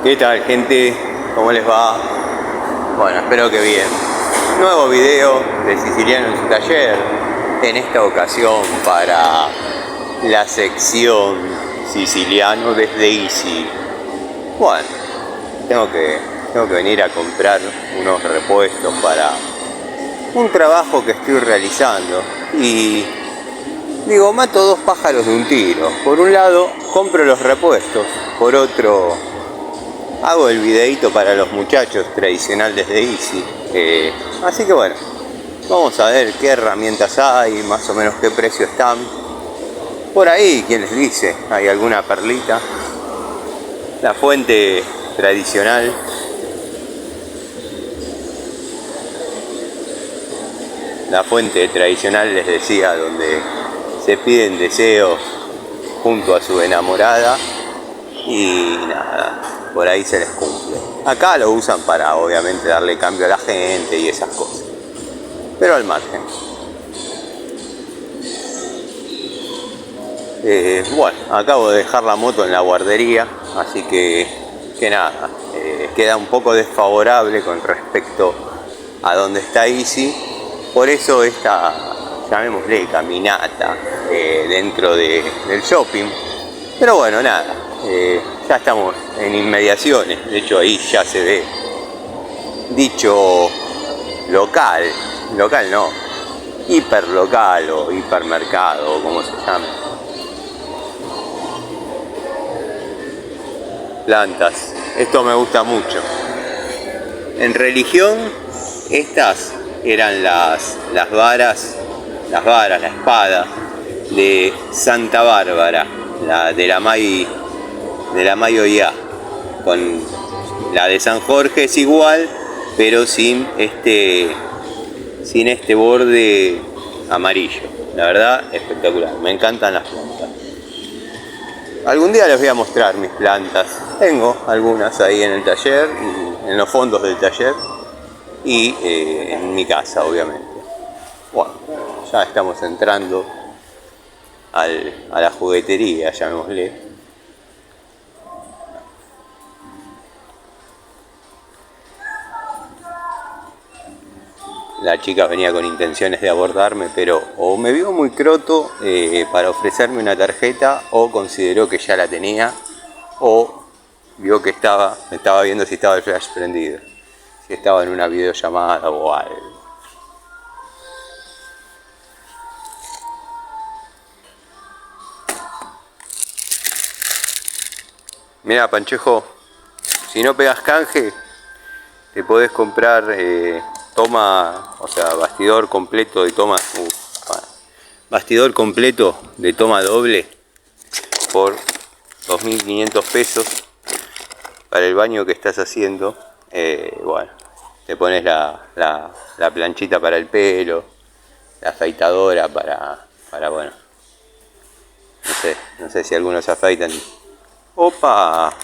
¿Qué tal, gente? ¿Cómo les va? Bueno, espero que bien. Nuevo video de Siciliano en su taller. En esta ocasión para la sección Siciliano desde Easy. Bueno, tengo que venir a comprar unos repuestos para un trabajo que estoy realizando. Y digo, mato dos pájaros de un tiro. Por un lado, compro los repuestos. Por otro, hago el videito para los muchachos tradicional desde Easy. Así que bueno, vamos a ver qué herramientas hay, más o menos qué precio están. Por ahí, ¿quién les dice? ¿Hay alguna perlita? La fuente tradicional. La fuente tradicional, les decía, donde se piden deseos junto a su enamorada y nada, por ahí se les cumple. Acá lo usan para, obviamente, darle cambio a la gente y esas cosas, pero al margen. Bueno, acabo de dejar la moto en la guardería, así que nada, queda un poco desfavorable con respecto a donde está Easy. Por eso esta, llamémosle, caminata dentro del shopping. Pero bueno, nada, ya estamos en inmediaciones. De hecho, ahí ya se ve dicho local no, hiperlocal o hipermercado, como se llame. Plantas, esto me gusta mucho. En religión, estas eran las varas, la espada de Santa Bárbara, de la Mayoya. Con la de San Jorge es igual, pero sin este borde amarillo. La verdad, espectacular. Me encantan las plantas. Algún día les voy a mostrar mis plantas. Tengo algunas ahí en el taller, en los fondos del taller y en mi casa, obviamente. Bueno, ya estamos entrando a la juguetería, llamémosle. La chica venía con intenciones de abordarme, pero o me vio muy croto para ofrecerme una tarjeta, o consideró que ya la tenía, o vio que me estaba viendo si estaba el flash prendido, si estaba en una videollamada o algo. Mira, Panchejo, si no pegas canje, te podés comprar bastidor completo de toma, bastidor completo de toma doble por 2.500 pesos para el baño que estás haciendo. Bueno, te pones la planchita para el pelo, la afeitadora para bueno, no sé si algunos se afeitan. Opa,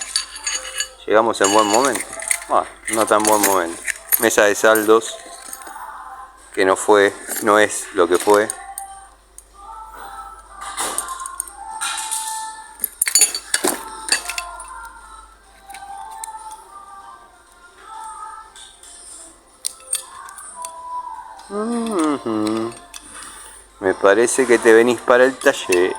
llegamos en buen momento. No tan buen momento. Mesa de saldos, que no es lo que fue. Me parece que te venís para el taller.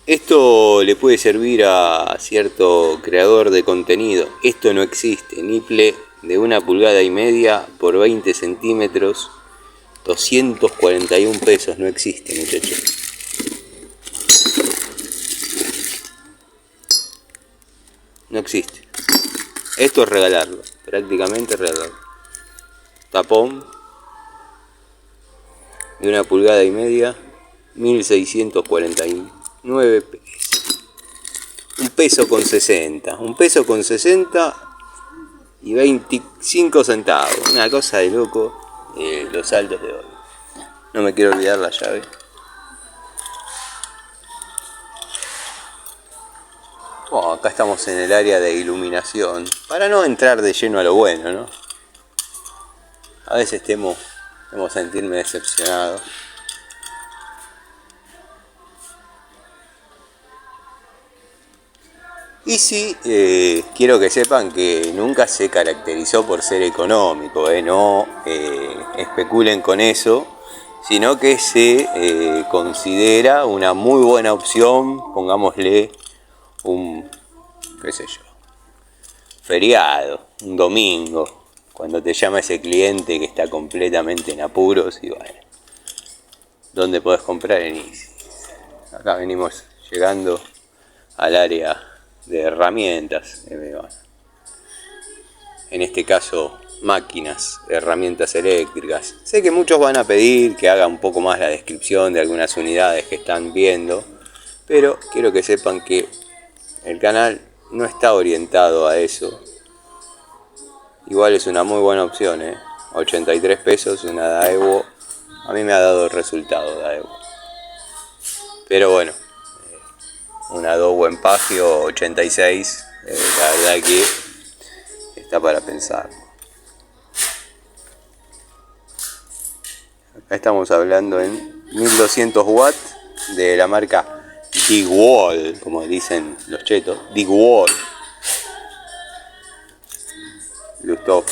Esto le puede servir a cierto creador de contenido. Esto no existe. Nipple de 1,5 pulgadas por 20 centímetros. 241 pesos. No existe, muchachos. No existe. Esto es regalarlo. Prácticamente regalarlo. Tapón de 1,5 pulgadas. 1.649 pesos. 1 peso con 60 y 25 centavos. Una cosa de loco, los saldos de hoy. No me quiero olvidar la llave. Acá estamos en el área de iluminación, para no entrar de lleno a lo bueno, ¿no? a veces temo sentirme decepcionado. Y sí, quiero que sepan que nunca se caracterizó por ser económico, no especulen con eso, sino que se considera una muy buena opción, pongámosle un, qué sé yo, feriado, un domingo, cuando te llama ese cliente que está completamente en apuros y bueno, ¿dónde podés comprar? En Easy. Acá venimos llegando al área de herramientas, en este caso máquinas, herramientas eléctricas. Sé que muchos van a pedir que haga un poco más la descripción de algunas unidades que están viendo, pero quiero que sepan que el canal no está orientado a eso. Igual es una muy buena opción, 83 pesos una Daewoo. A mí me ha dado el resultado Daewoo. Pero bueno, una Daewoo en Pagio 86, la verdad que está para pensar. Acá estamos hablando en 1200 watts de la marca DeWalt, como dicen los chetos, DeWalt. Lutov.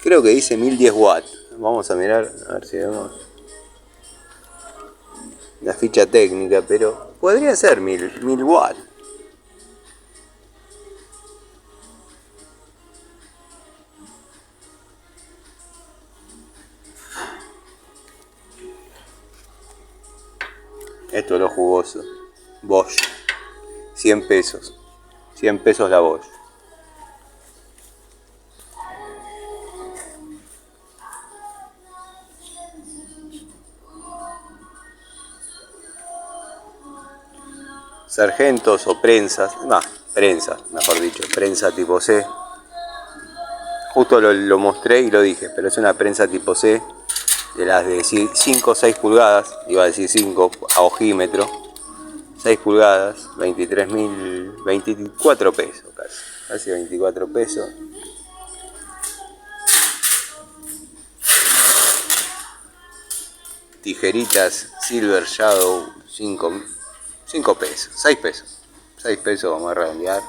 Creo que dice 1010 watts. Vamos a mirar a ver si vemos la ficha técnica, pero podría ser 1000 watts. Esto es lo jugoso. Bosch. 100 pesos. 100 pesos la Bosch. Sargentos o prensas, prensas, mejor dicho, prensa tipo C. Justo lo mostré y lo dije, pero es una prensa tipo C, de las de 5 o 6 pulgadas, iba a decir 5 a ojímetro, 6 pulgadas, 24 pesos casi 24 pesos. Tijeritas Silver Shadow, 5 pesos, 6 pesos. 6 pesos vamos a redondear.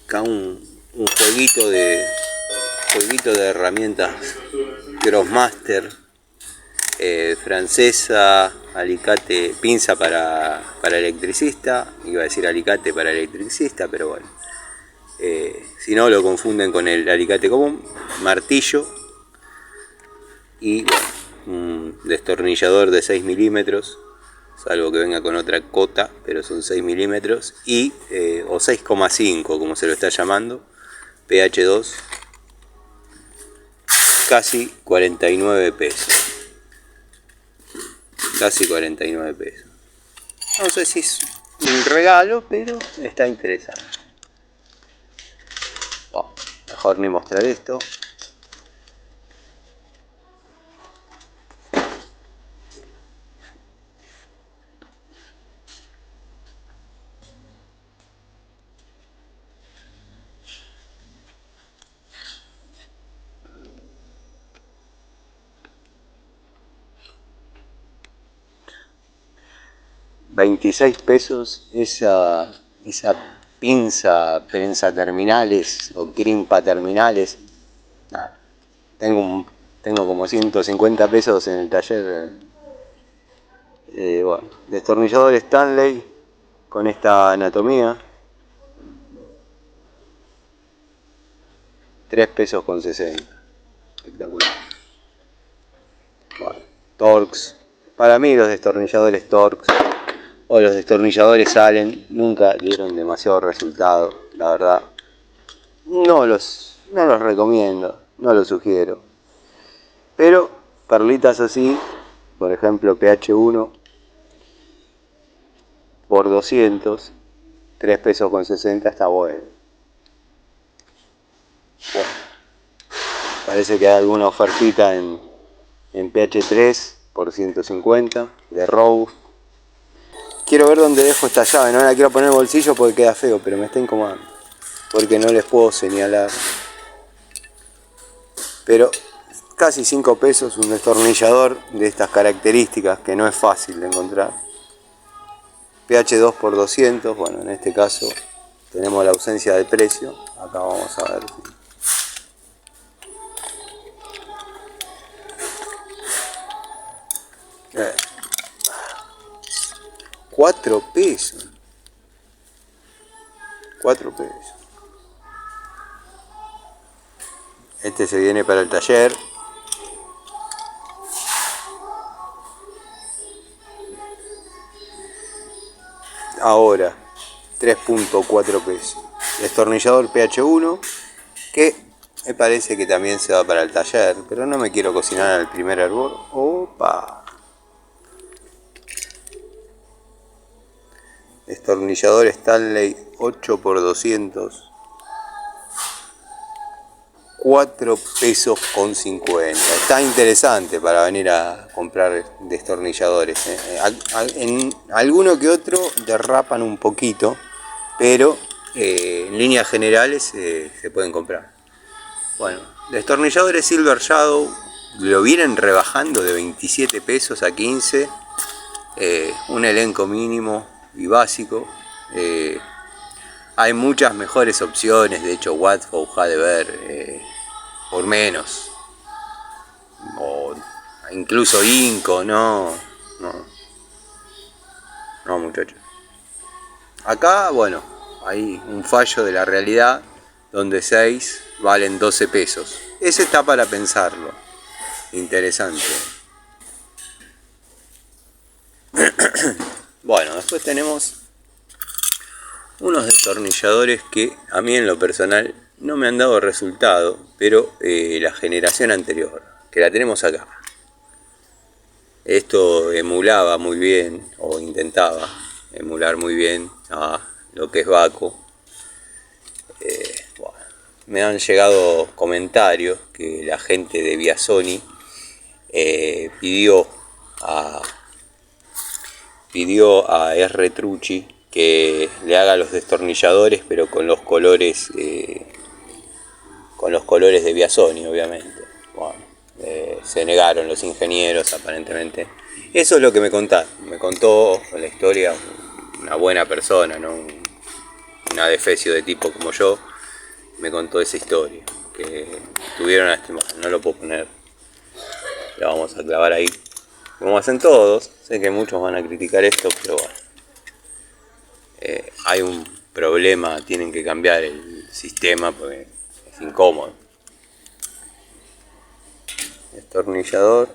Acá un jueguito de herramientas Crossmaster, francesa, alicate, pinza para electricista, iba a decir alicate para electricista, pero bueno, si no lo confunden con el alicate común, martillo y bueno, un destornillador de 6 milímetros, salvo que venga con otra cota, pero son 6 milímetros y o 6,5 como se lo está llamando, PH2, casi 49 pesos. Casi 49 pesos. No sé si es un regalo, pero está interesante. Bueno, mejor ni mostrar esto. $26 esa prensa terminales o crimpa terminales. Tengo como 150 pesos en el taller. Bueno, destornillador Stanley con esta anatomía. 3 pesos con 60. Espectacular. Bueno, Torx. Para mí los destornilladores Torx o los destornilladores Allen nunca dieron demasiado resultado, la verdad. No los recomiendo, no los sugiero. Pero perlitas así, por ejemplo PH1 por 200, 3 pesos con 60 está bueno. Bueno, parece que hay alguna ofertita en PH3 por 150 de Rose. quiero ver dónde dejo esta llave. No la quiero poner en el bolsillo porque queda feo, pero me está incomodando. Porque no les puedo señalar. Pero casi 5 pesos un destornillador de estas características que no es fácil de encontrar. pH 2 por 200, bueno, en este caso tenemos la ausencia de precio. Acá vamos a ver. 4 pesos. 4 pesos. Este se viene para el taller. Ahora 3.4 pesos. Destornillador pH 1 que me parece que también se va para el taller, pero no me quiero cocinar al primer hervor. Opa. Destornillador Stanley 8 por 200. 4 pesos con 50. Está interesante para venir a comprar destornilladores. En alguno que otro derrapan un poquito, pero en líneas generales se pueden comprar. Bueno, destornilladores Silver Shadow lo vienen rebajando de 27 pesos a 15. Un elenco mínimo y básico. Hay muchas mejores opciones, de hecho Watford ha de ver por menos, o incluso Inco, no muchachos. Acá, bueno, hay un fallo de la realidad donde 6 valen 12 pesos. Ese está para pensarlo, interesante. Bueno, después tenemos unos destornilladores que a mí en lo personal no me han dado resultado, pero la generación anterior, que la tenemos acá, esto emulaba muy bien, o intentaba emular muy bien a lo que es Baco. Bueno, me han llegado comentarios que la gente de Biasoni pidió a R. Trucci que le haga los destornilladores, pero con los colores de Biasoni, obviamente. Bueno, se negaron los ingenieros, aparentemente. Eso es lo que me contaron. Me contó la historia una buena persona, no un adefesio de tipo como yo. Me contó esa historia, que tuvieron a no lo puedo poner, la vamos a clavar ahí, como hacen todos. Sé que muchos van a criticar esto, pero bueno, hay un problema, tienen que cambiar el sistema porque es incómodo. Destornillador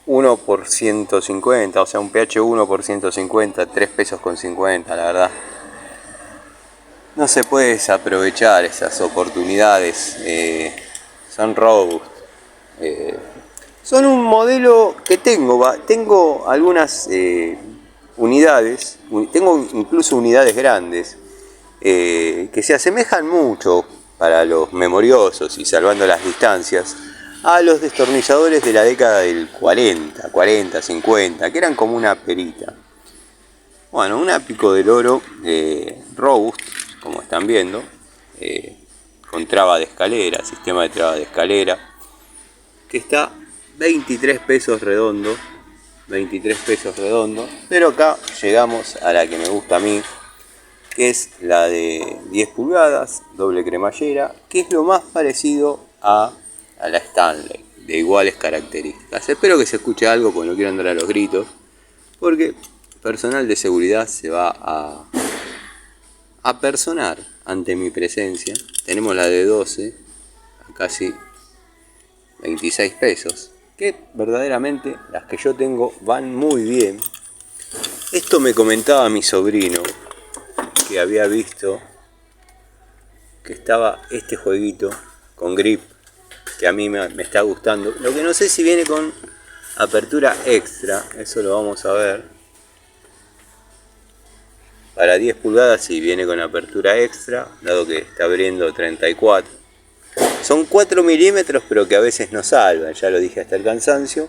1 por 150, o sea un pH 1 por 150, 3 pesos con 50, la verdad. No se puede desaprovechar esas oportunidades. Son robust. Son un modelo que tengo algunas unidades, tengo incluso unidades grandes que se asemejan mucho, para los memoriosos y salvando las distancias, a los destornilladores de la década del 40, 50, que eran como una perita. Bueno, un Apico del Oro robust, como están viendo, con traba de escalera, sistema de traba de escalera, que está 23 pesos redondo, pero acá llegamos a la que me gusta a mí, que es la de 10 pulgadas, doble cremallera, que es lo más parecido a la Stanley, de iguales características. Espero que se escuche algo, porque no quiero andar a los gritos, porque personal de seguridad se va a personar ante mi presencia. Tenemos la de 12, a casi 26 pesos, que verdaderamente las que yo tengo van muy bien. Esto me comentaba mi sobrino, que había visto que estaba este jueguito con grip, que a mí me está gustando. Lo que no sé si viene con apertura extra, eso lo vamos a ver. Para 10 pulgadas sí viene con apertura extra, dado que está abriendo 34. Son 4 milímetros, pero que a veces no salvan, ya lo dije hasta el cansancio.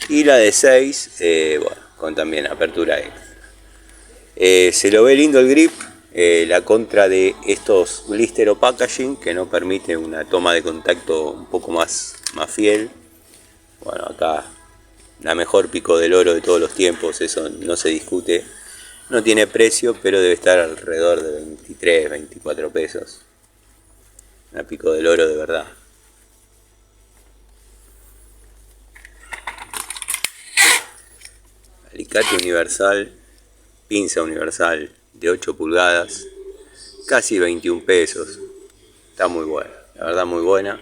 Y la de 6, bueno, con también apertura extra. Se lo ve lindo el grip, la contra de estos blister o packaging que no permite una toma de contacto un poco más fiel. Bueno, acá la mejor pico del oro de todos los tiempos, eso no se discute. No tiene precio, pero debe estar alrededor de 23, 24 pesos. Una pico del oro de verdad. Alicate universal, pinza universal de 8 pulgadas, casi 21 pesos. Está muy buena, la verdad muy buena.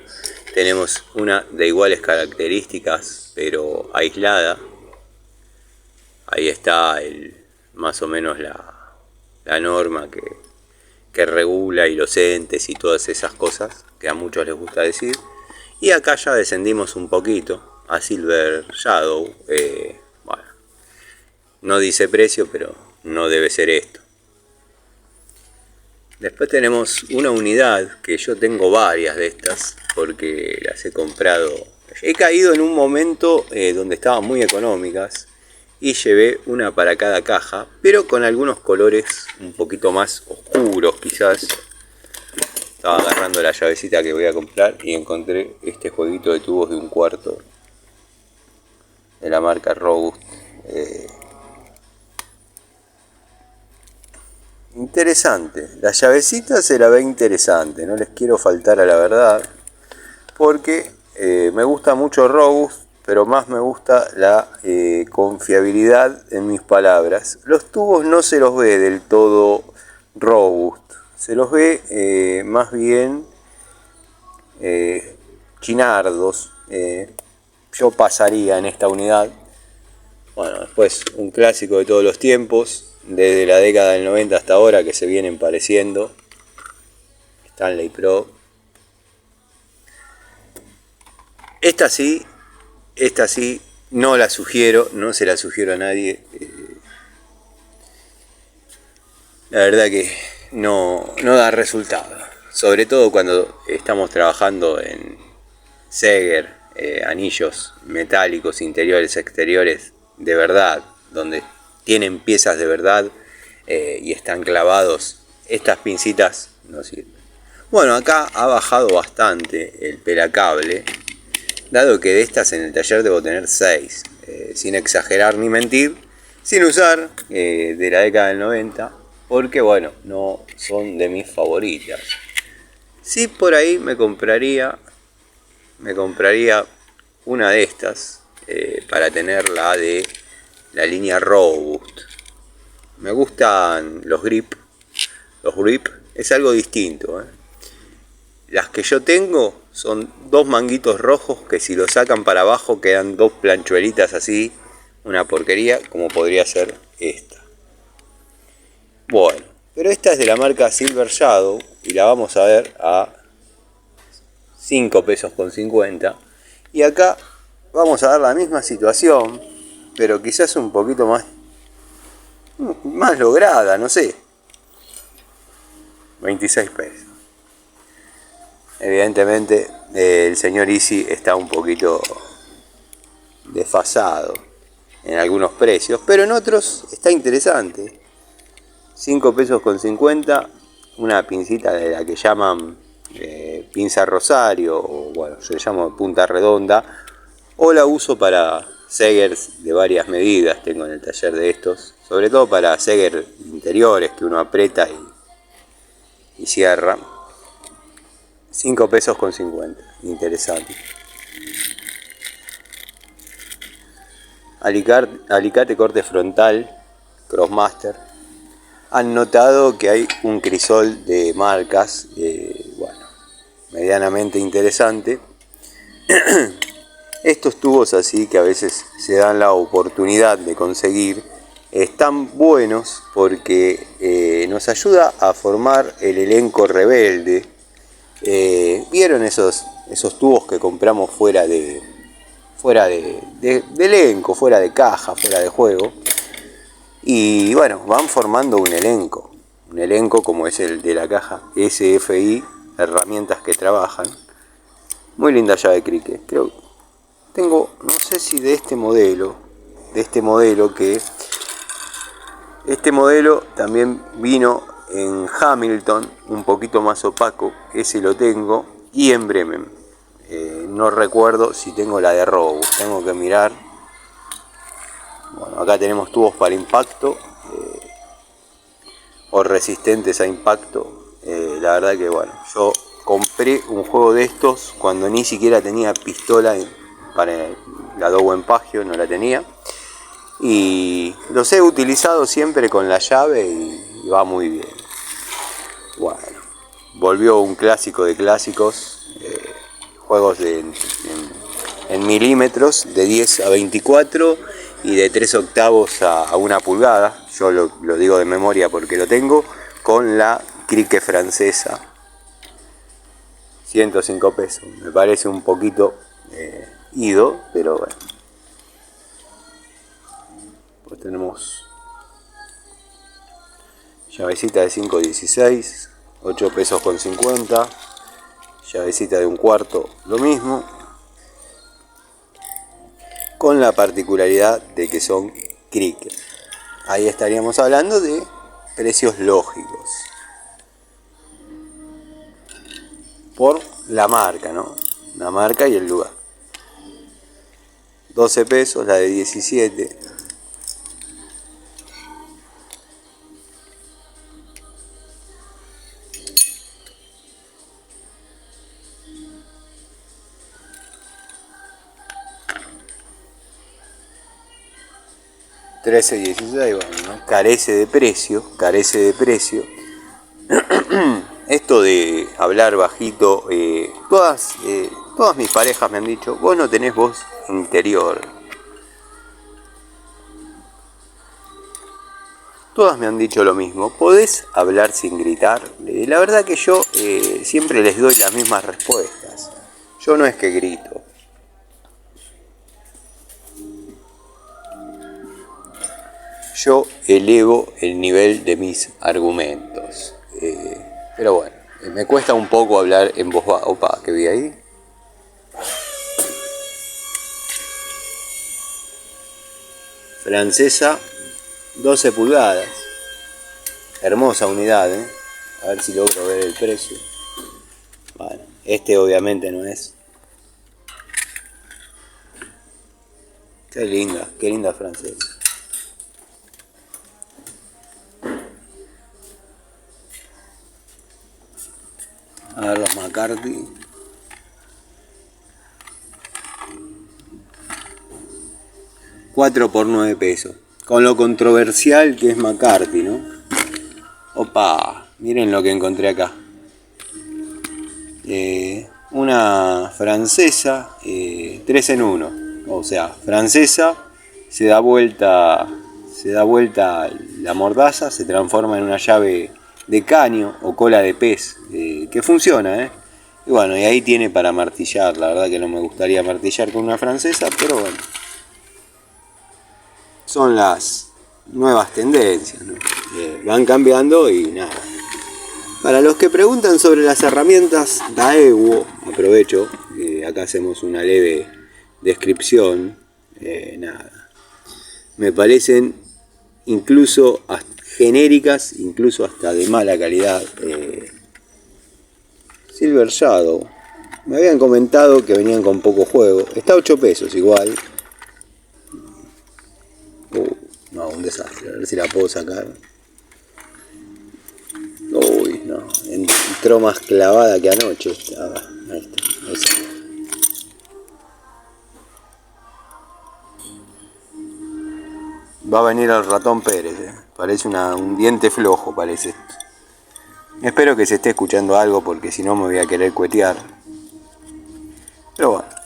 Tenemos una de iguales características, pero aislada. Ahí está más o menos la norma que regula y los entes y todas esas cosas que a muchos les gusta decir. Y acá ya descendimos un poquito a Silver Shadow. Bueno, no dice precio, pero no debe ser esto. Después tenemos una unidad que yo tengo varias de estas porque las he comprado. He caído en un momento donde estaban muy económicas y llevé una para cada caja, pero con algunos colores un poquito más oscuros quizás. Estaba agarrando la llavecita que voy a comprar y encontré este jueguito de tubos de 1/4 de la marca Robust. Interesante, la llavecita se la ve interesante, no les quiero faltar a la verdad, porque me gusta mucho Robust, pero más me gusta la confiabilidad en mis palabras. Los tubos no se los ve del todo Robust, se los ve más bien chinardos. Yo pasaría en esta unidad. Bueno, después un clásico de todos los tiempos, desde la década del 90 hasta ahora, que se vienen pareciendo, Stanley Pro. Esta sí, no la sugiero, no se la sugiero a nadie. La verdad que no da resultado, sobre todo cuando estamos trabajando en Seger, anillos metálicos interiores, exteriores, de verdad, donde tienen piezas de verdad y están clavados. Estas pincitas no sirven. Bueno, acá ha bajado bastante el pelacable, dado que de estas en el taller debo tener 6, sin exagerar ni mentir, sin usar, de la década del 90, porque bueno, no son de mis favoritas. Sí, por ahí me compraría una de estas para tener la de la línea Robust. Me gustan los grip. Los grip es algo distinto. Las que yo tengo son 2 manguitos rojos que si lo sacan para abajo quedan 2 planchuelitas así. Una porquería como podría ser esta. Bueno, pero esta es de la marca Silver Shadow y la vamos a ver a 5 pesos con 50. Y acá vamos a ver la misma situación, pero quizás un poquito más lograda, no sé. 26 pesos. Evidentemente el señor Easy está un poquito desfasado en algunos precios, pero en otros está interesante. 5 pesos con 50, una pincita de la que llaman pinza Rosario, o bueno, yo le llamo punta redonda, o la uso para Segers de varias medidas, tengo en el taller de estos, sobre todo para Seger interiores que uno aprieta y cierra. 5 pesos con 50, interesante. Alicate corte frontal, Crossmaster. Han notado que hay un crisol de marcas, bueno, medianamente interesante. Estos tubos así que a veces se dan la oportunidad de conseguir, están buenos porque nos ayuda a formar el elenco rebelde. ¿Vieron esos tubos que compramos fuera de elenco, fuera de caja, fuera de juego? Y bueno, van formando un elenco como es el de la caja SFI, herramientas que trabajan. Muy linda llave cricket. Creo tengo, no sé si de este modelo que Este modelo también vino en Hamilton, un poquito más opaco, ese lo tengo, y en Bremen. No recuerdo si tengo la de Robus, tengo que mirar. Bueno, acá tenemos tubos para impacto o resistentes a impacto. La verdad que bueno, yo compré un juego de estos cuando ni siquiera tenía pistola para la Dowen Pagio, no la tenía. Y los he utilizado siempre con la llave y va muy bien. Bueno, volvió un clásico de clásicos, juegos en milímetros, de 10 a 24 y de 3 octavos a 1 pulgada. Yo lo digo de memoria porque lo tengo, con la crique francesa. 105 pesos, me parece un poquito ido, pero bueno. Pues tenemos llavecita de 5.16, 8 pesos con 50, llavecita de 1/4, lo mismo, con la particularidad de que son cricket. Ahí estaríamos hablando de precios lógicos por la marca, ¿no? La marca y el lugar. 12 pesos, la de 17. $13.16, bueno, ¿no? Carece de precio. Esto de hablar bajito, todas mis parejas me han dicho, vos no tenés voz interior. Todas me han dicho lo mismo, podés hablar sin gritar. La verdad que yo siempre les doy las mismas respuestas. Yo no es que grito. Yo elevo el nivel de mis argumentos. Pero bueno, me cuesta un poco hablar en voz baja. Opa, ¿qué vi ahí? Francesa, 12 pulgadas. Hermosa unidad, ¿eh? A ver si logro ver el precio. Bueno, este obviamente no es. Qué linda francesa. A ver los McCarthy. $4 por 9 pesos. Con lo controversial que es McCarthy, ¿no? Opa, miren lo que encontré acá. Una francesa, 3 en 1. O sea, francesa, se da vuelta la mordaza, se transforma en una llave de caño o cola de pez, que funciona, ¿eh? Y bueno, y ahí tiene para martillar. La verdad que no me gustaría martillar con una francesa, pero bueno. Son las nuevas tendencias, ¿no? Van cambiando y nada. Para los que preguntan sobre las herramientas Daewoo, aprovecho, acá hacemos una leve descripción. Nada. Me parecen incluso genéricas, incluso hasta de mala calidad. Silver Shadow. Me habían comentado que venían con poco juego. Está a 8 pesos igual. No, un desastre. A ver si la puedo sacar. Uy, no. Entró más clavada que anoche. Ahí está. Va a venir el ratón Pérez. Parece un diente flojo, parece esto. Espero que se esté escuchando algo porque si no me voy a querer cuetear. Pero bueno.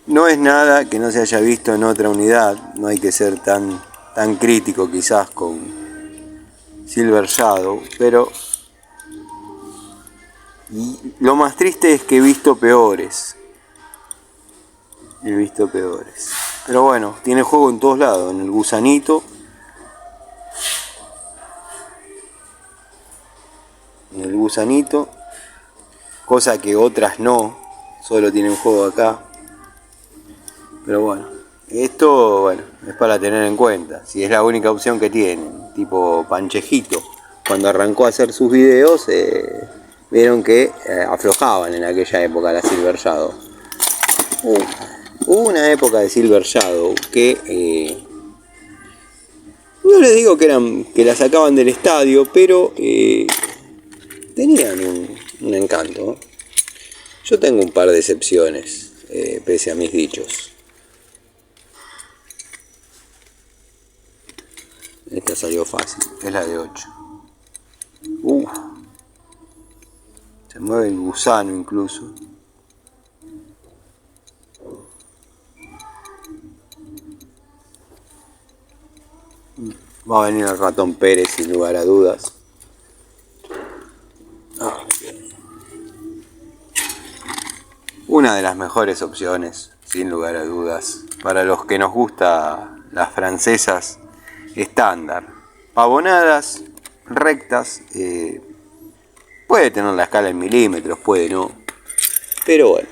No es nada que no se haya visto en otra unidad. No hay que ser tan crítico quizás con Silver Shadow. Pero lo más triste es que he visto peores. Pero bueno, tiene juego en todos lados. En el gusanito. Cosa que otras no. Solo tienen juego acá. Pero bueno, Esto, bueno, es para tener en cuenta, si es la única opción que tienen, tipo Panchejito, cuando arrancó a hacer sus videos, vieron que aflojaban en aquella época la Silver Shadow. Hubo una época de Silver Shadow que no les digo que la sacaban del estadio, pero tenían un encanto. Yo tengo un par de excepciones, pese a mis dichos. Esta salió fácil, es la de 8. Se mueve el gusano incluso. Va a venir el ratón Pérez sin lugar a dudas. Una de las mejores opciones, sin lugar a dudas, para los que nos gusta las francesas estándar. Pavonadas, rectas, puede tener la escala en milímetros, puede no. Pero bueno,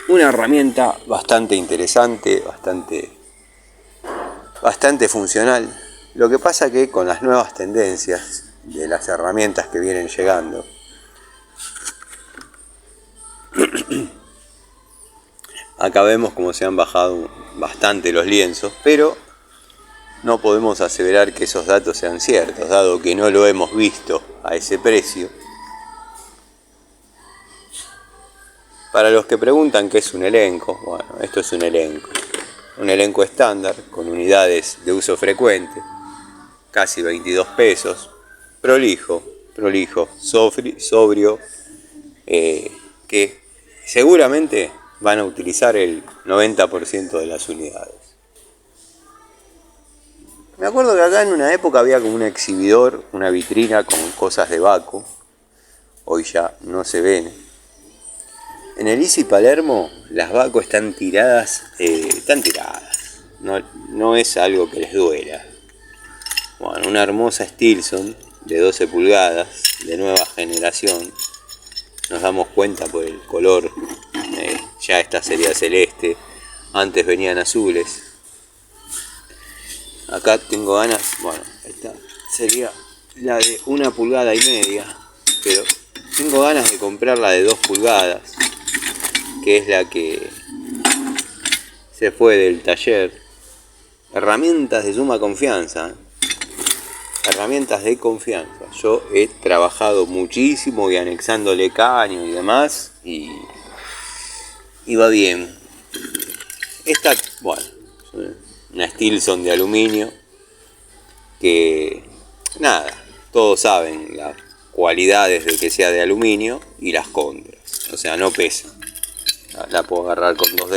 una herramienta bastante interesante, bastante funcional. Lo que pasa que con las nuevas tendencias de las herramientas que vienen llegando, acá vemos como se han bajado bastante los lienzos, pero no podemos aseverar que esos datos sean ciertos, dado que no lo hemos visto a ese precio. Para los que preguntan qué es un elenco, bueno, esto es un elenco estándar con unidades de uso frecuente, casi 22 pesos, prolijo, sobrio, que seguramente van a utilizar el 90% de las unidades. Me acuerdo que acá en una época había como un exhibidor, una vitrina con cosas de Baco, hoy ya no se ven. En el Easy Palermo las Baco están tiradas, no es algo que les duela. Bueno, una hermosa Stilson de 12 pulgadas, de nueva generación, nos damos cuenta por el color, ya esta sería celeste, antes venían azules. Acá tengo ganas, bueno, esta sería la de 1,5 pulgadas, pero tengo ganas de comprar la de 2 pulgadas, que es la que se fue del taller. Herramientas de suma confianza, herramientas de confianza. Yo he trabajado muchísimo y anexándole caño y demás, y va bien. Esta, bueno, una Stilson de aluminio, que nada, todos saben las cualidades de que sea de aluminio y las contras. O sea, no pesa. La puedo agarrar con 2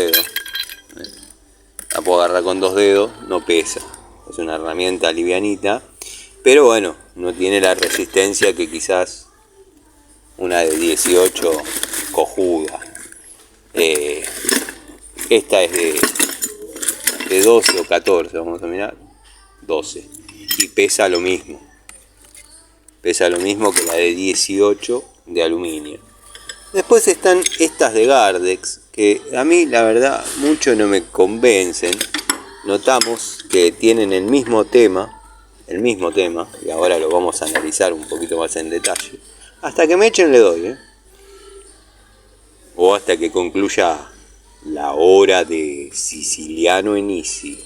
dedos. No pesa. Es una herramienta livianita, pero bueno, no tiene la resistencia que quizás una de 18 cojuda. Esta es de 12 o 14, vamos a mirar, 12, y pesa lo mismo que la de 18 de aluminio. Después están estas de Gardex, que a mí la verdad mucho no me convencen. Notamos que tienen el mismo tema, y ahora lo vamos a analizar un poquito más en detalle. Hasta que me echen le doy, o hasta que concluya la hora de Siciliano en Easy.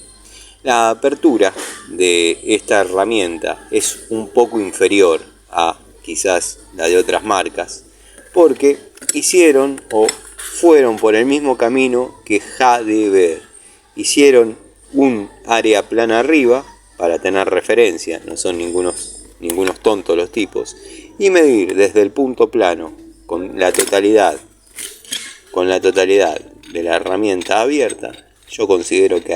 La apertura de esta herramienta es un poco inferior a quizás la de otras marcas, porque hicieron o fueron por el mismo camino que Jadever. Hicieron un área plana arriba para tener referencia, no son ningunos tontos los tipos, y medir desde el punto plano con la totalidad de la herramienta abierta. Yo considero que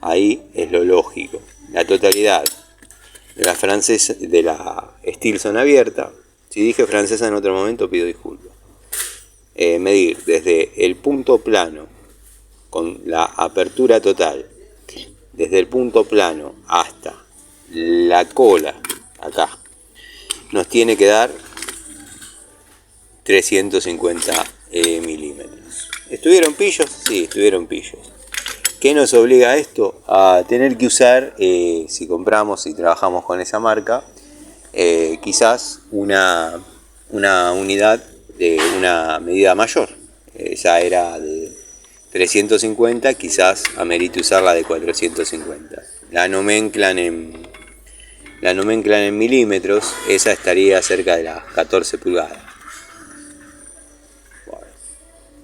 ahí es lo lógico. La totalidad de la Stilson abierta. Si dije francesa en otro momento, pido disculpas. Medir desde el punto plano con la apertura total, desde el punto plano hasta la cola, acá, nos tiene que dar 350 milímetros. ¿Estuvieron pillos? Sí, estuvieron pillos. ¿Qué nos obliga a esto? A tener que usar, si compramos y trabajamos con esa marca, quizás una unidad de una medida mayor. Esa era de 350, quizás amerite usar la de 450. La nomenclan en milímetros, esa estaría cerca de las 14 pulgadas.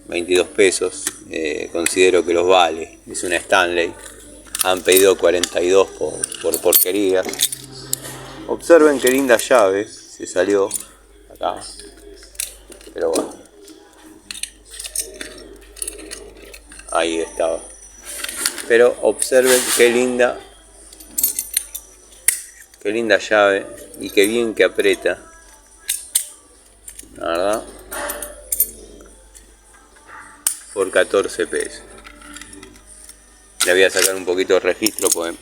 22 pesos, considero que los vale, es una Stanley. Han pedido 42 por porquerías. Observen qué linda llave se salió acá, pero bueno, ahí estaba. Pero observen qué linda llave y qué bien que aprieta, la verdad, por 14 pesos. Le voy a sacar un poquito de registro porque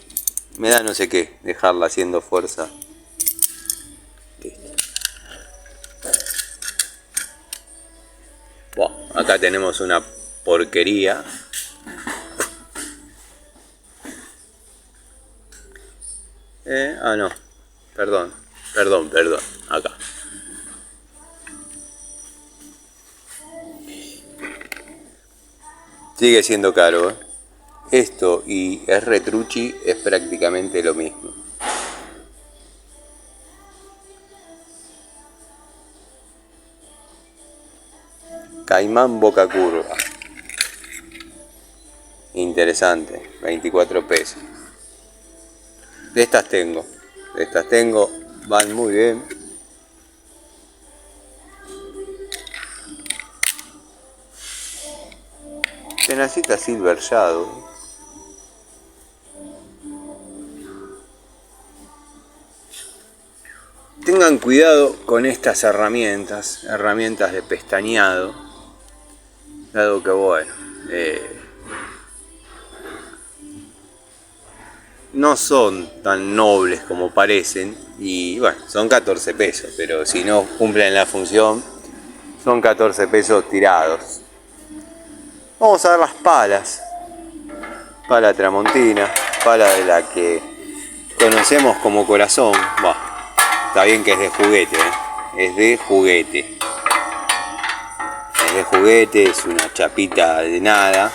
me da no sé qué dejarla haciendo fuerza. Listo. Bueno, acá tenemos una porquería. No, perdón, acá. Sigue siendo caro, Esto y R. Trucci es prácticamente lo mismo. Caimán Boca Curva. Interesante, 24 pesos. De estas tengo, van muy bien. Tenacita Silver Shadow. Tengan cuidado con estas herramientas de pestañeado, dado que bueno, no son tan nobles como parecen y bueno, son 14 pesos, pero si no cumplen la función, son 14 pesos tirados. Vamos a ver las palas. Pala tramontina, pala de la que conocemos como corazón. Bah, está bien que es de juguete, es de juguete. Es de juguete, es una chapita de nada.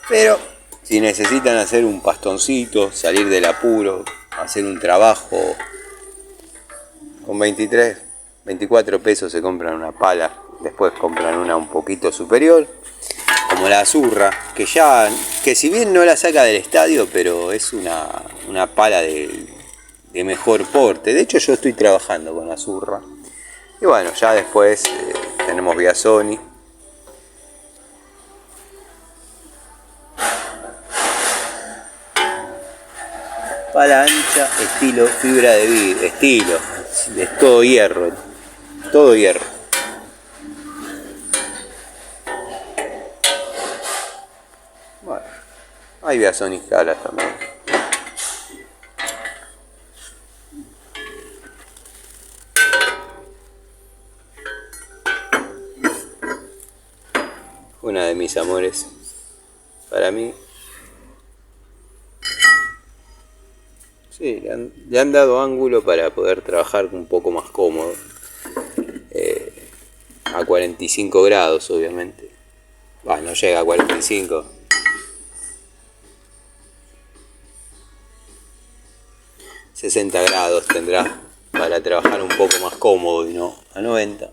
Pero si necesitan hacer un pastoncito, salir del apuro, hacer un trabajo, con 24 pesos se compran una pala. Después compran una un poquito superior, como la Azurra, que si bien no la saca del estadio, pero es una pala de mejor porte. De hecho yo estoy trabajando con Azurra. Y bueno, ya después tenemos Biasoni. Pala ancha, estilo fibra de vidrio, es todo hierro, todo hierro. Bueno, hay Biasoni caras también. Una de mis amores, para mí. Sí, le han dado ángulo para poder trabajar un poco más cómodo. A 45 grados, obviamente. Bueno, no llega a 45. ...60 grados tendrá para trabajar un poco más cómodo y no a 90.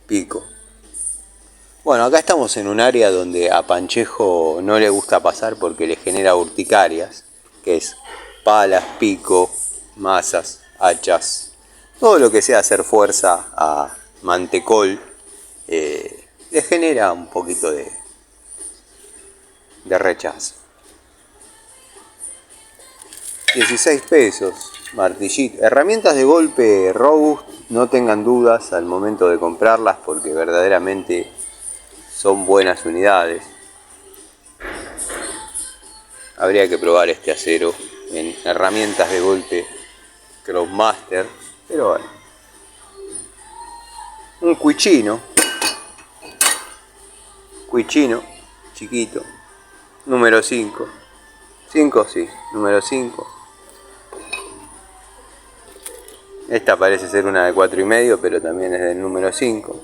Pico. Bueno, acá estamos en un área donde a Panchejo no le gusta pasar porque le genera urticarias, que es palas, pico, mazas, hachas, todo lo que sea hacer fuerza a mantecol, le genera un poquito de rechazo. 16 pesos, martillito. Herramientas de golpe robust, no tengan dudas al momento de comprarlas porque verdaderamente son buenas unidades. Habría que probar este acero en herramientas de golpe Crossmaster, pero bueno. un cuichino. Cuichino, chiquito. Número 5. 5, sí, número 5. Esta parece ser una de 4,5, pero también es del número 5.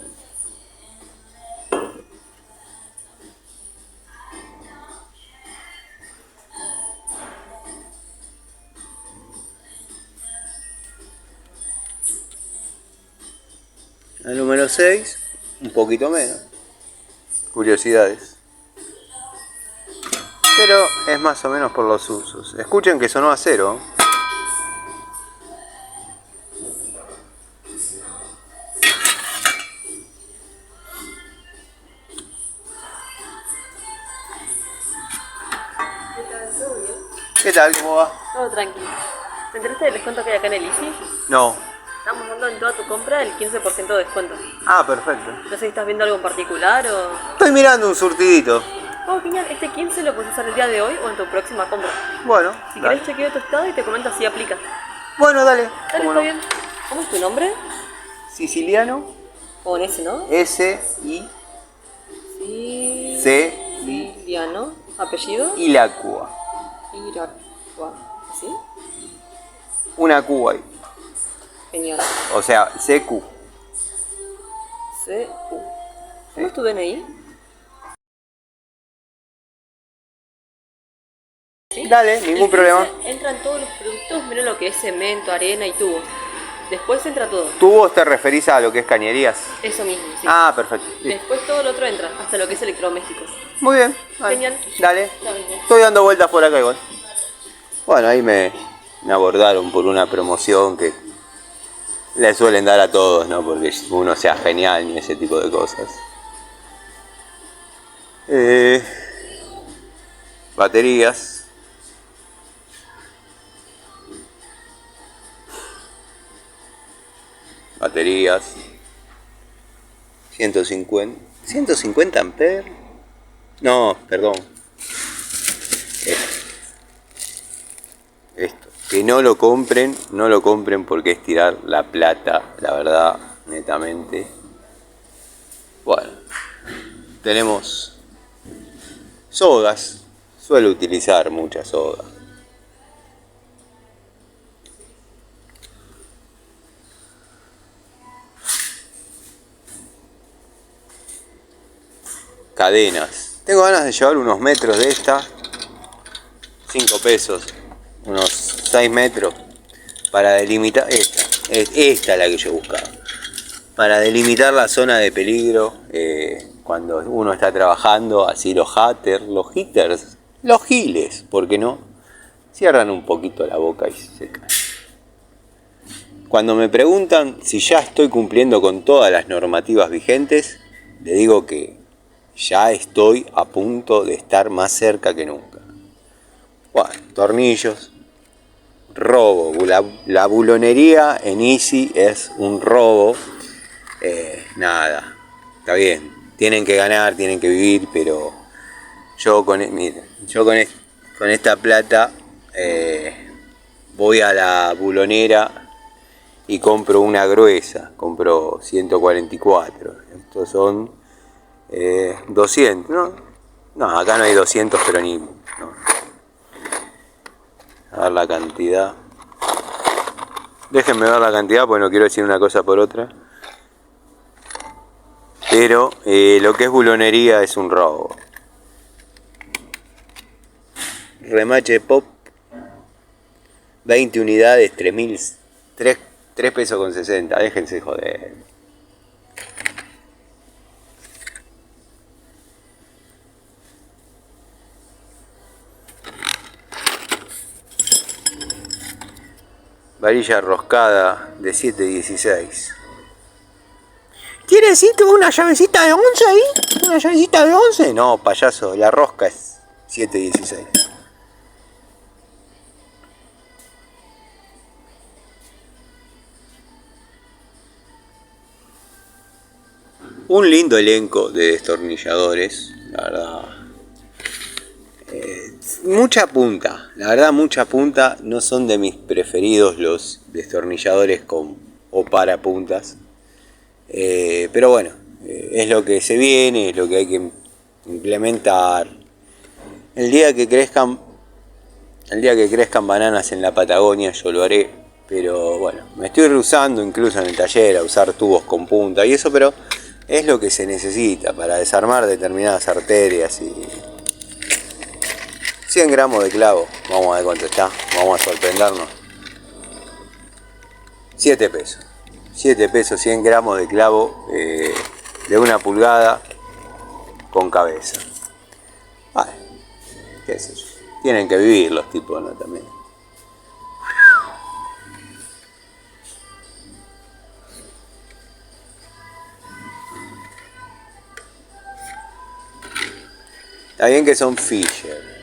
El número 6, un poquito menos. Curiosidades. Pero es más o menos por los usos. Escuchen que sonó a cero. ¿Qué tal? ¿Cómo va? Todo tranquilo. ¿Te enteraste del descuento que hay acá en el Easy? No. Estamos dando en toda tu compra el 15% de descuento. Ah, perfecto. No sé si estás viendo algo en particular o... Estoy mirando un surtidito. Oh, genial. Este 15 lo puedes usar el día de hoy o en tu próxima compra. Bueno, Si dale. querés chequeo tu estado y te comento si aplica. Bueno, dale. Dale, ¿Cómo está no? bien. ¿Cómo es tu nombre? Siciliano. O en ese, ¿no? S-I-C-I. Sí. Siciliano. ¿Apellido? Ilacua. Iracua. ¿Sí? Una Q ahí. Genial. O sea, CQ. C-U. ¿Cómo es tu DNI? ¿Sí? Dale, ningún El 15 problema. Entran todos los productos, miren lo que es cemento, arena y tubos. Después entra todo. ¿Tubos te referís a lo que es cañerías? Eso mismo, sí. Ah, perfecto. Sí. Después todo lo otro entra, hasta lo que es electrodomésticos. Muy bien. Dale. Genial. Dale. Ya mismo. Estoy dando vueltas por acá igual. Bueno, ahí me abordaron por una promoción que le suelen dar a todos, ¿no? Porque uno sea genial ni ese tipo de cosas. Baterías. Baterías. 150 amperes. No, perdón. Esto. Que no lo compren porque es tirar la plata, la verdad, netamente. Bueno, tenemos sogas. Suelo utilizar muchas sogas. Cadenas. Tengo ganas de llevar unos metros de esta. 5 pesos. Unos 6 metros. Para delimitar. Esta es la que yo buscaba. Para delimitar la zona de peligro. Cuando uno está trabajando. Así los hitters. Los giles. ¿Por qué no? Cierran un poquito la boca y se caen. Cuando me preguntan si ya estoy cumpliendo con todas las normativas vigentes. Le digo que ya estoy a punto de estar más cerca que nunca. Bueno, tornillos, robo. La bulonería en Easy es un robo. Nada, está bien. Tienen que ganar, tienen que vivir, pero yo con esta plata voy a la bulonera y compro una gruesa. Compro 144. Estos son 200, ¿no? No, acá no hay 200, pero ni... No. A ver la cantidad. Déjenme ver la cantidad, porque no quiero decir una cosa por otra. Pero lo que es bulonería es un robo. Remache pop. 20 unidades, 3 pesos con 60. Déjense joder. Varilla roscada de 7,16. ¿Quiere decir que una llavecita de 11 ahí? ¿Una llavecita de 11? No, payaso, la rosca es 7,16. Un lindo elenco de destornilladores, la verdad. Mucha punta, la verdad mucha punta. No son de mis preferidos los destornilladores con o para puntas. Pero bueno, es lo que se viene, es lo que hay que implementar. El día que crezcan bananas en la Patagonia yo lo haré, pero bueno, me estoy rehusando incluso en el taller a usar tubos con punta y eso, pero es lo que se necesita para desarmar determinadas arterias. Y 100 gramos de clavo, vamos a ver cuánto está, vamos a sorprendernos. 7 pesos. 7 pesos 100 gramos de clavo de 1 pulgada con cabeza. Vale, qué sé yo. Tienen que vivir los tipos, ¿no? También. Está bien que son Fisher.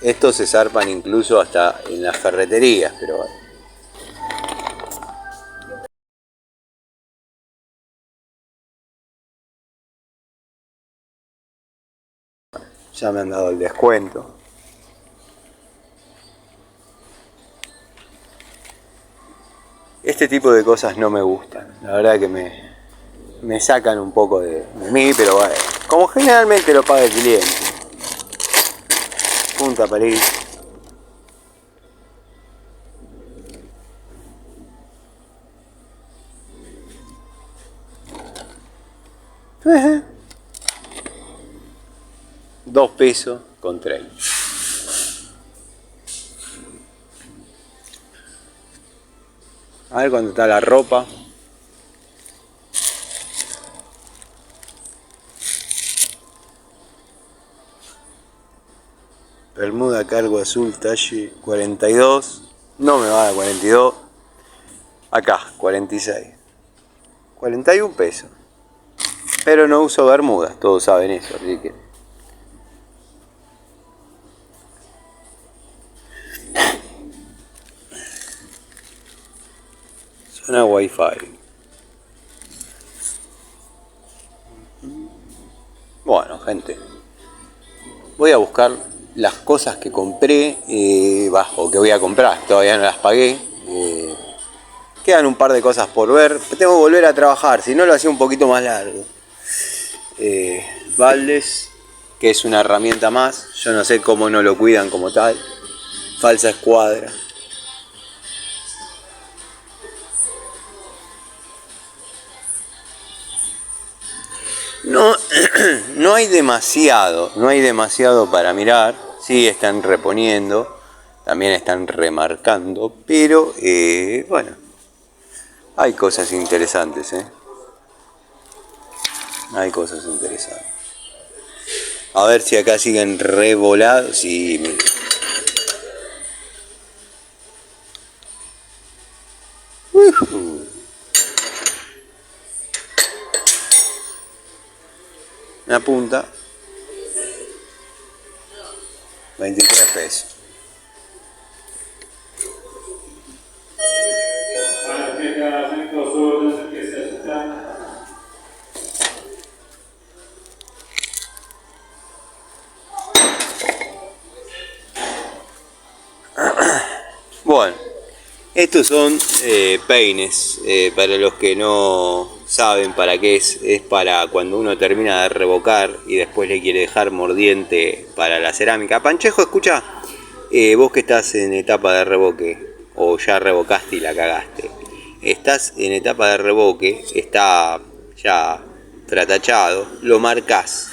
Estos se zarpan incluso hasta en las ferreterías, pero bueno. Ya me han dado el descuento. Este tipo de cosas no me gustan. La verdad que me sacan un poco de mí, pero bueno, como generalmente lo paga el cliente. Punta París. $2 pesos con 30. A ver cuánto está la ropa. Bermuda cargo azul talle 42. No me va a 42. Acá, 46. 41 pesos. Pero no uso bermudas, todos saben eso, así que. Zona Wi-Fi. Bueno, gente. Voy a buscar las cosas que compré, o que voy a comprar. Todavía no las pagué. Quedan un par de cosas por ver. Tengo que volver a trabajar, si no lo hacía un poquito más largo. Baldes, que es una herramienta más. Yo no sé cómo no lo cuidan como tal. Falsa escuadra. No, no hay demasiado para mirar. Sí están reponiendo, también están remarcando, pero bueno, hay cosas interesantes, hay cosas interesantes. A ver si acá siguen revolados. Sí, mira. Una punta, 23 pesos. Bueno, estos son peines, para los que no saben para qué es para cuando uno termina de revocar y después le quiere dejar mordiente para la cerámica. Panchejo, escucha, vos que estás en etapa de revoque, o ya revocaste y la cagaste, estás en etapa de revoque, está ya fratachado, lo marcas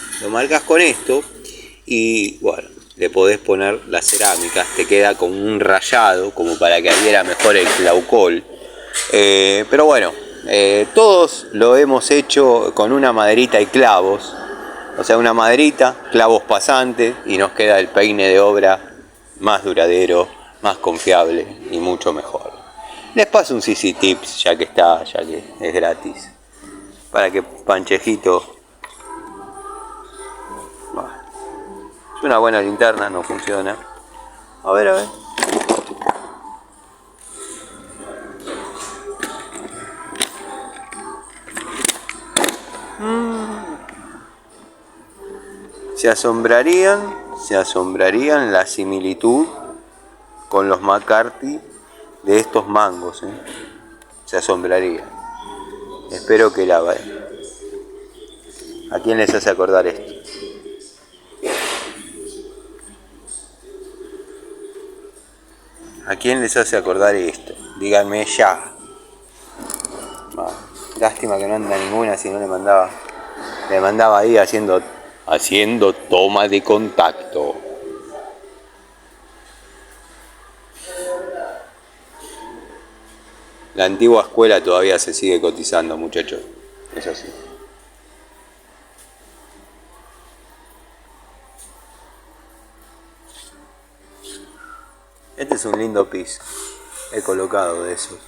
con esto y bueno, le podés poner las cerámicas, te queda como un rayado, como para que adhiera mejor el claucol. Pero bueno, todos lo hemos hecho con una maderita y clavos, o sea, una maderita, clavos pasantes, y nos queda el peine de obra más duradero, más confiable y mucho mejor. Les paso un CC Tips, ya que es gratis, para que Panchejito... Es una buena linterna, no funciona. A ver. Se asombrarían la similitud con los McCarthy de estos mangos, Se asombrarían. Espero que la... ¿A quién les hace acordar esto? ¿A quién les hace acordar esto? Díganme ya. Lástima que no anda ninguna, si no le mandaba ahí haciendo toma de contacto. La antigua escuela todavía se sigue cotizando, muchachos. Eso sí. Este es un lindo piso. He colocado de esos.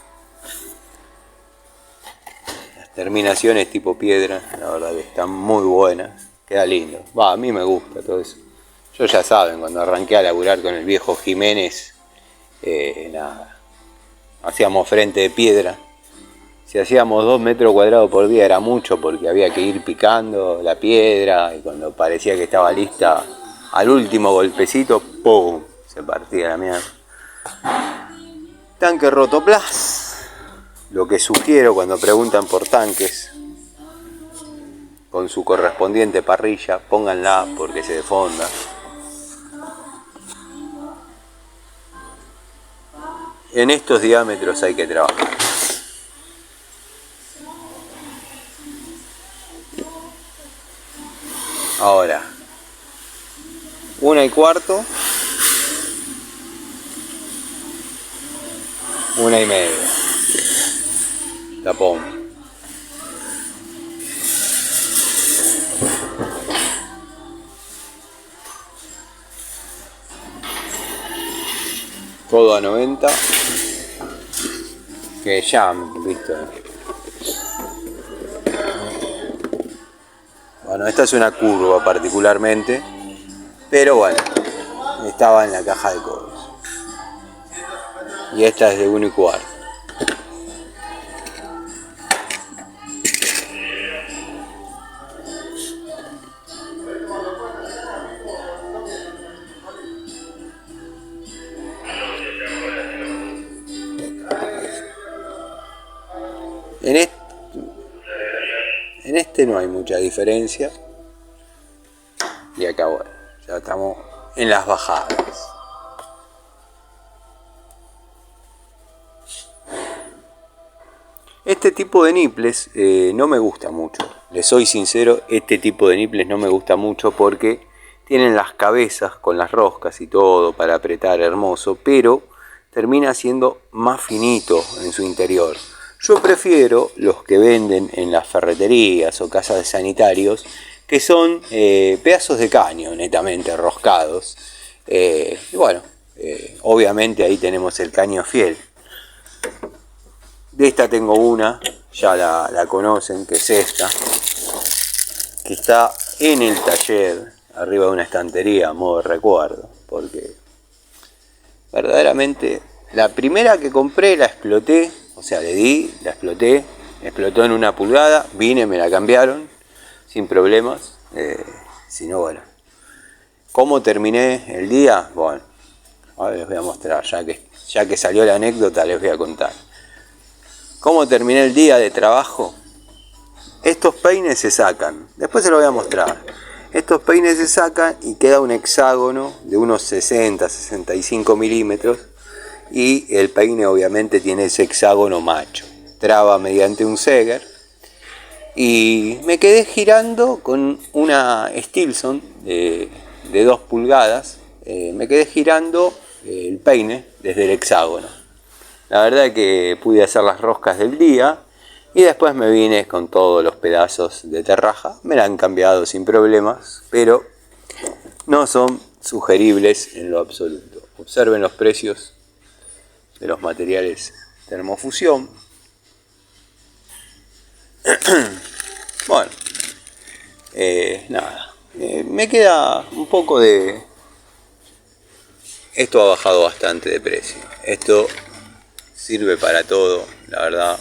Las terminaciones tipo piedra, la verdad que están muy buenas. Queda lindo. A mí me gusta todo eso. Yo ya saben, cuando arranqué a laburar con el viejo Jiménez, nada. Hacíamos frente de piedra. Si hacíamos 2 metros cuadrados por día era mucho porque había que ir picando la piedra y cuando parecía que estaba lista, al último golpecito, ¡pum!, se partía la mierda. Tanque Rotoplas. Lo que sugiero cuando preguntan por tanques, con su correspondiente parrilla, pónganla porque se defonda. En estos diámetros hay que trabajar. Ahora, 1:15, 1:30. Tapón. Todo a 90. Que ya, listo. Bueno, esta es una curva particularmente, pero bueno, estaba en la caja de cobros. Y esta es de 1:15. En este no hay mucha diferencia. Y acá, bueno, ya estamos en las bajadas. Este tipo de niples no me gusta mucho. Les soy sincero, este tipo de niples no me gusta mucho porque tienen las cabezas con las roscas y todo para apretar hermoso, pero termina siendo más finito en su interior. Yo prefiero los que venden en las ferreterías o casas de sanitarios, que son pedazos de caño netamente roscados. Y bueno, obviamente ahí tenemos el caño fiel. De esta tengo una, ya la conocen, que es esta, que está en el taller, arriba de una estantería a modo de recuerdo, porque verdaderamente la primera que compré la exploté, o sea, le di, la exploté, explotó en 1 pulgada, vine, me la cambiaron sin problemas. Si no, bueno, ¿cómo terminé el día? Bueno, ahora les voy a mostrar, ya que salió la anécdota, les voy a contar. ¿Cómo terminé el día de trabajo? Estos peines se sacan, después se lo voy a mostrar. Estos peines se sacan y queda un hexágono de unos 60-65 milímetros y el peine obviamente tiene ese hexágono macho. Traba mediante un Seger y me quedé girando con una Stilson de 2 pulgadas. Me quedé girando el peine desde el hexágono. La verdad que pude hacer las roscas del día y después me vine con todos los pedazos de terraja. Me la han cambiado sin problemas, pero no son sugeribles en lo absoluto. Observen los precios de los materiales termofusión. Bueno, nada. Me queda un poco de... Esto ha bajado bastante de precio. Esto sirve para todo, la verdad.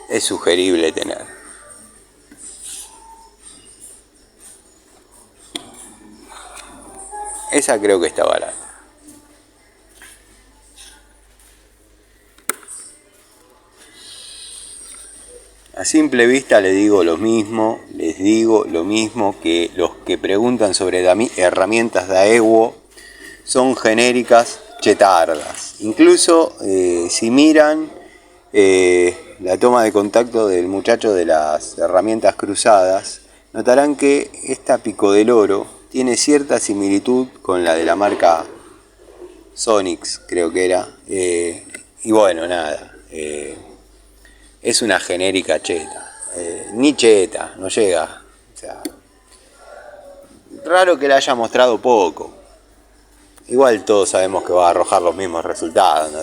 Es sugerible tener. Esa creo que está barata. A simple vista les digo lo mismo que los que preguntan sobre herramientas de Daewoo son genéricas chetardas. Incluso si miran la toma de contacto del muchacho de las herramientas cruzadas, notarán que esta Pico del Oro tiene cierta similitud con la de la marca Sonix, creo que era. Y bueno, nada. Es una genérica cheta. Ni cheta, no llega. O sea, raro que la haya mostrado poco. Igual todos sabemos que va a arrojar los mismos resultados, ¿no?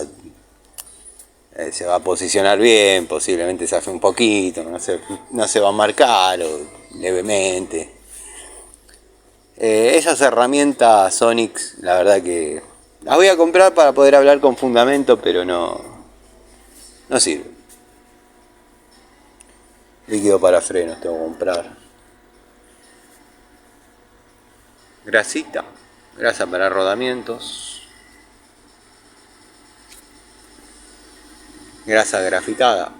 Se va a posicionar bien, posiblemente se hace un poquito, no se va a marcar o levemente. Esas herramientas Sonix, la verdad que las voy a comprar para poder hablar con fundamento, pero no sirve. Líquido para frenos tengo que comprar. Grasa para rodamientos. Grasa grafitada.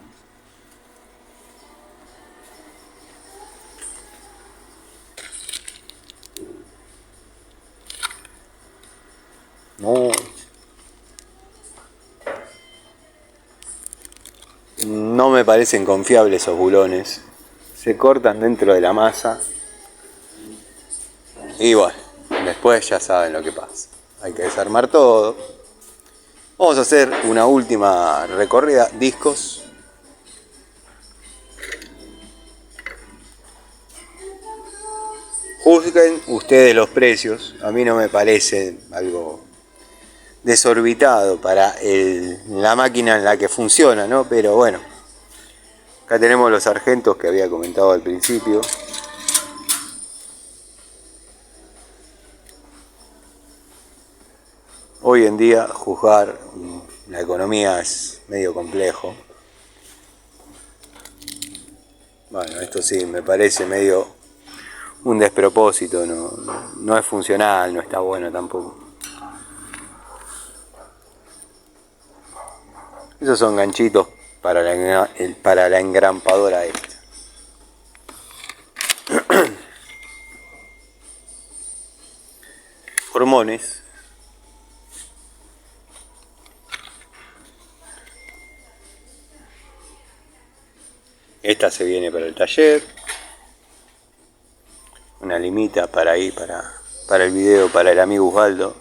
No me parecen confiables esos bulones. Se cortan dentro de la masa. Y bueno, después ya saben lo que pasa. Hay que desarmar todo. Vamos a hacer una última recorrida. Discos. Juzguen ustedes los precios. A mí no me parece algo desorbitado para la máquina en la que funciona, ¿no? Pero bueno, acá tenemos los sargentos que había comentado al principio. Hoy en día juzgar la economía es medio complejo. Bueno, esto sí me parece medio un despropósito, no es funcional, no está bueno tampoco. Esos son ganchitos para la engrampadora esta. Hormones. Esta se viene para el taller. Una limita para ahí, para el video, para el amigo Ubaldo.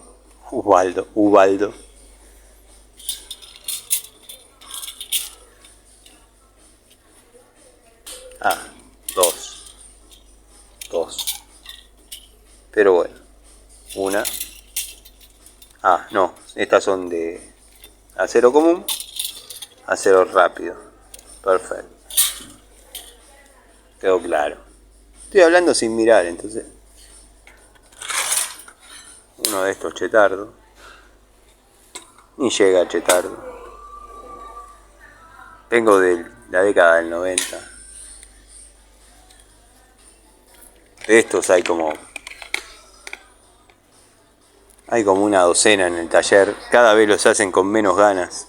Dos. Pero bueno, una. No, estas son de acero común, acero rápido. Perfecto. Quedó claro. Estoy hablando sin mirar, entonces. Uno de estos chetardos. Ni llega a chetardo. Tengo de la década del 90. De estos hay como una docena en el taller. Cada vez los hacen con menos ganas.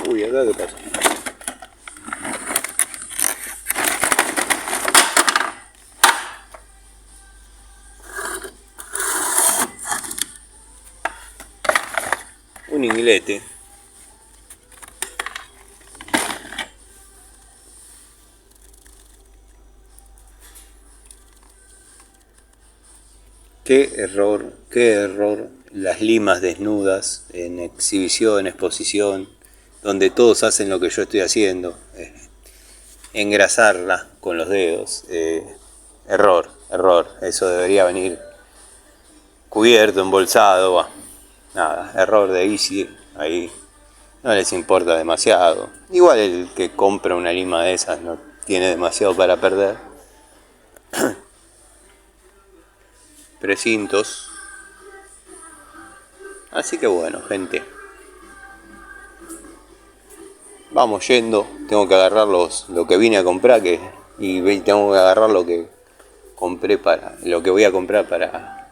Uy, acá qué pasa. Un inglete. Qué error las limas desnudas en exhibición, exposición, donde todos hacen lo que yo estoy haciendo, engrasarla con los dedos, error, eso debería venir cubierto, embolsado, nada, error de Easy, ahí no les importa demasiado. Igual el que compra una lima de esas no tiene demasiado para perder. Precintos. Así que bueno, gente. vamos yendo. Tengo que agarrar lo que vine a comprar y tengo que agarrar lo que compré lo que voy a comprar para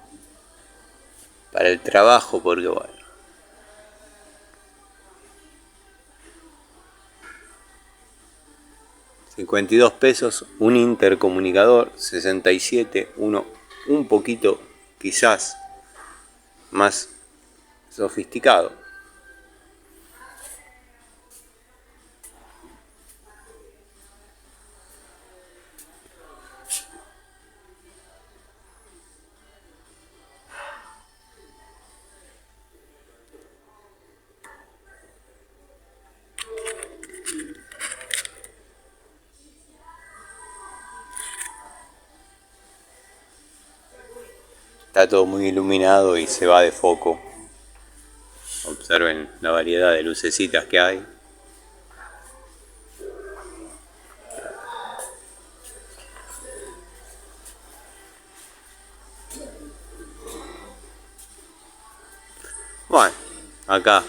el trabajo, porque bueno. $52, un intercomunicador, 67, uno un poquito quizás más sofisticado. Está todo muy iluminado y se va de foco. Observen la variedad de lucecitas que hay. Bueno, acá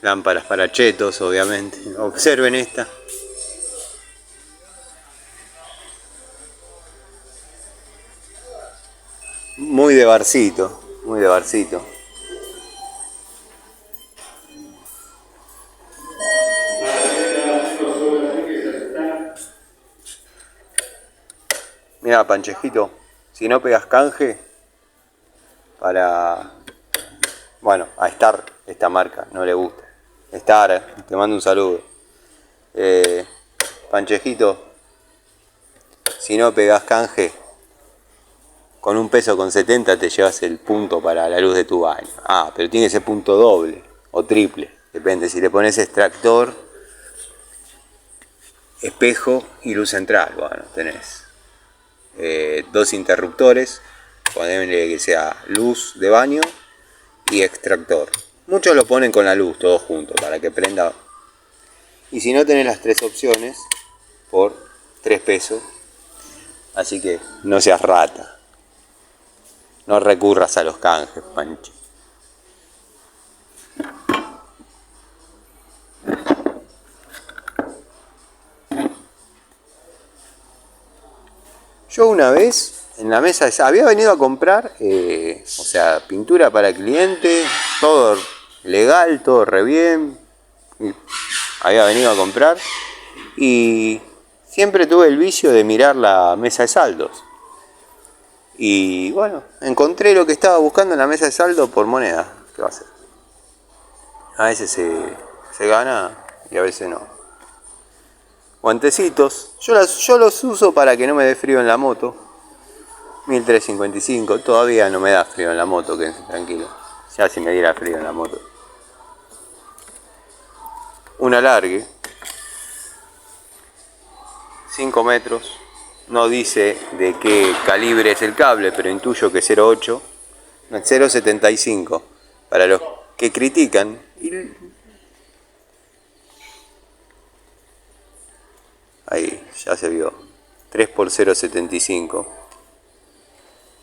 lámparas para chetos, obviamente. Observen esta. Muy de barcito, muy de barcito. Mira, Panchejito, si no pegas canje para... Bueno, a Star, esta marca, no le gusta. Star, te mando un saludo. Panchejito, si no pegas canje, con $1,70 te llevas el punto para la luz de tu baño. Ah, pero tiene ese punto doble o triple, depende. Si le pones extractor, espejo y luz central, bueno, tenés 2 interruptores, ponele que sea luz de baño y extractor. Muchos lo ponen con la luz, todo junto, para que prenda. Y si no, tenés las 3 opciones por $3. Así que no seas rata. No recurras a los canjes, Pancho. Yo una vez en la mesa había venido a comprar, o sea, pintura para cliente, todo legal, todo re bien. Había venido a comprar y siempre tuve el vicio de mirar la mesa de saldos. Y bueno, encontré lo que estaba buscando en la mesa de saldo por moneda. ¿Qué va a hacer? A veces se gana y a veces no. Guantecitos. Yo los uso para que no me dé frío en la moto. 1355. Todavía no me da frío en la moto, quédense tranquilo. Ya si me diera frío en la moto. Un alargue. 5 metros. No dice de qué calibre es el cable, pero intuyo que 0,8. No, 0,75. Para los que critican. Ahí, ya se vio. 3 por 0,75.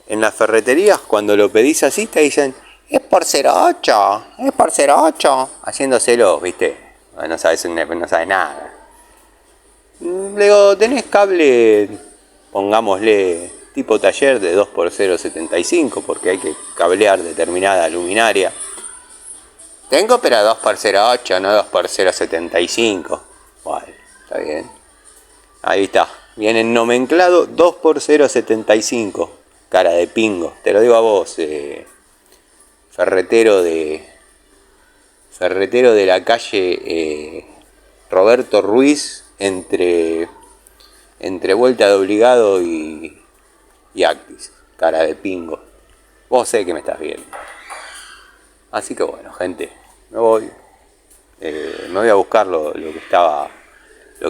En las ferreterías, cuando lo pedís así, te dicen, es por 0,8, es por 0,8. Haciéndoselo, viste. No sabes nada. Le digo, tenés cable, pongámosle, tipo taller de 2 por 0,75, porque hay que cablear determinada luminaria. Tengo, pero 2 por 0,8, no 2 por 0,75. Bueno, está bien. Ahí está. Viene nomenclado 2 por 0,75. Cara de pingo. Te lo digo a vos, ferretero de la calle Roberto Ruiz, entre Vuelta de Obligado y Actis. Cara de pingo. Vos sé que me estás viendo. Así que bueno, gente, me voy. Me voy a buscar lo que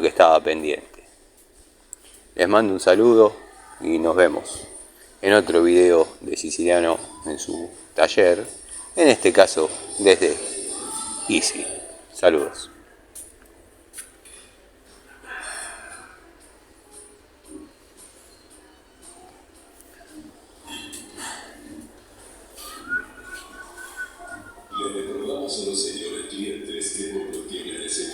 estaba pendiente. Les mando un saludo y nos vemos en otro video de Siciliano en su taller. En este caso desde Easy. Saludos. Le recordamos a los señores clientes que por lo que agradecemos